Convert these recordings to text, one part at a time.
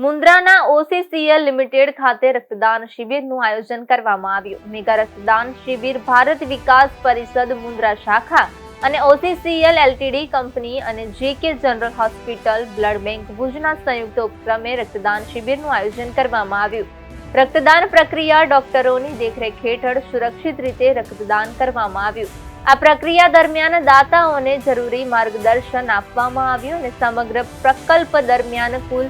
મુન્દ્રાના OCCL limited ખાતે રક્તદાન શિબિરનું આયોજન કરવામાં આવ્યું. મેગા રક્તદાન શિબિર ભારત વિકાસ પરિષદ મુન્દ્રા શાખા અને OCCL LTD કંપની અને JK general hospital blood bank ભુજના સંયુક્ત ઉપક્રમે રક્તદાન શિબિરનું આયોજન કરવામાં આવ્યું. રક્તદાન પ્રક્રિયા ડોક્ટરોની દેખરેખ હેઠળ સુરક્ષિત રીતે રક્તદાન કરવામાં આવ્યું. આ પ્રક્રિયા દરમિયાન દાતાઓને જરૂરી માર્ગદર્શન આપવામાં આવ્યું અને સમગ્ર પ્રકલ્પ દરમિયાન કુલ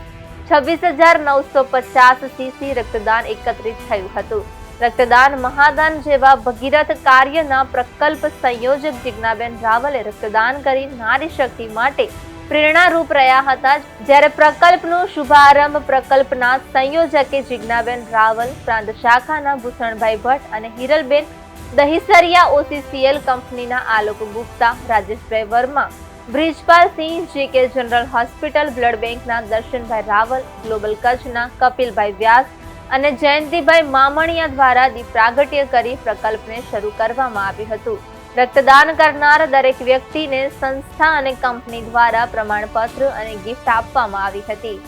26,950 cc રક્તદાન એકત્રિત થયું હતું. રક્તદાન મહાદાન જેવા ભગીરથ કાર્યના પ્રકલ્પ સંયોજક જિજ્ઞાબેન રાવલે રક્તદાન કરી નારી શક્તિ માટે પ્રેરણારૂપ રહ્યા હતા. જ્યારે પ્રકલ્પનો શુભારંભ પ્રકલ્પના સંયોજકે જિજ્ઞાબેન રાવલ, પ્રાંત શાખાના ભૂષણભાઈ ભટ્ટ અને હિરલબેન દહીસરિયા, OCCL કંપનીના આલોક ગુપ્તા, રાજેશભાઈ વર્મા, બ્રિજપાલ સિંહ, JK જનરલ હોસ્પિટલ બ્લડ બેંકના દર્શનભાઈ રાવલ, ગ્લોબલ કચ્છના કપિલભાઈ વ્યાસ અને જયંતિભાઈ મામણિયા દ્વારા દીપ પ્રાગટ્ય કરી પ્રકલ્પને શરૂ કરવામાં આવ્યું હતું. રક્તદાન કરનાર દરેક વ્યક્તિને સંસ્થા અને કંપની દ્વારા પ્રમાણપત્ર અને ગિફ્ટ આપવામાં આવી હતી.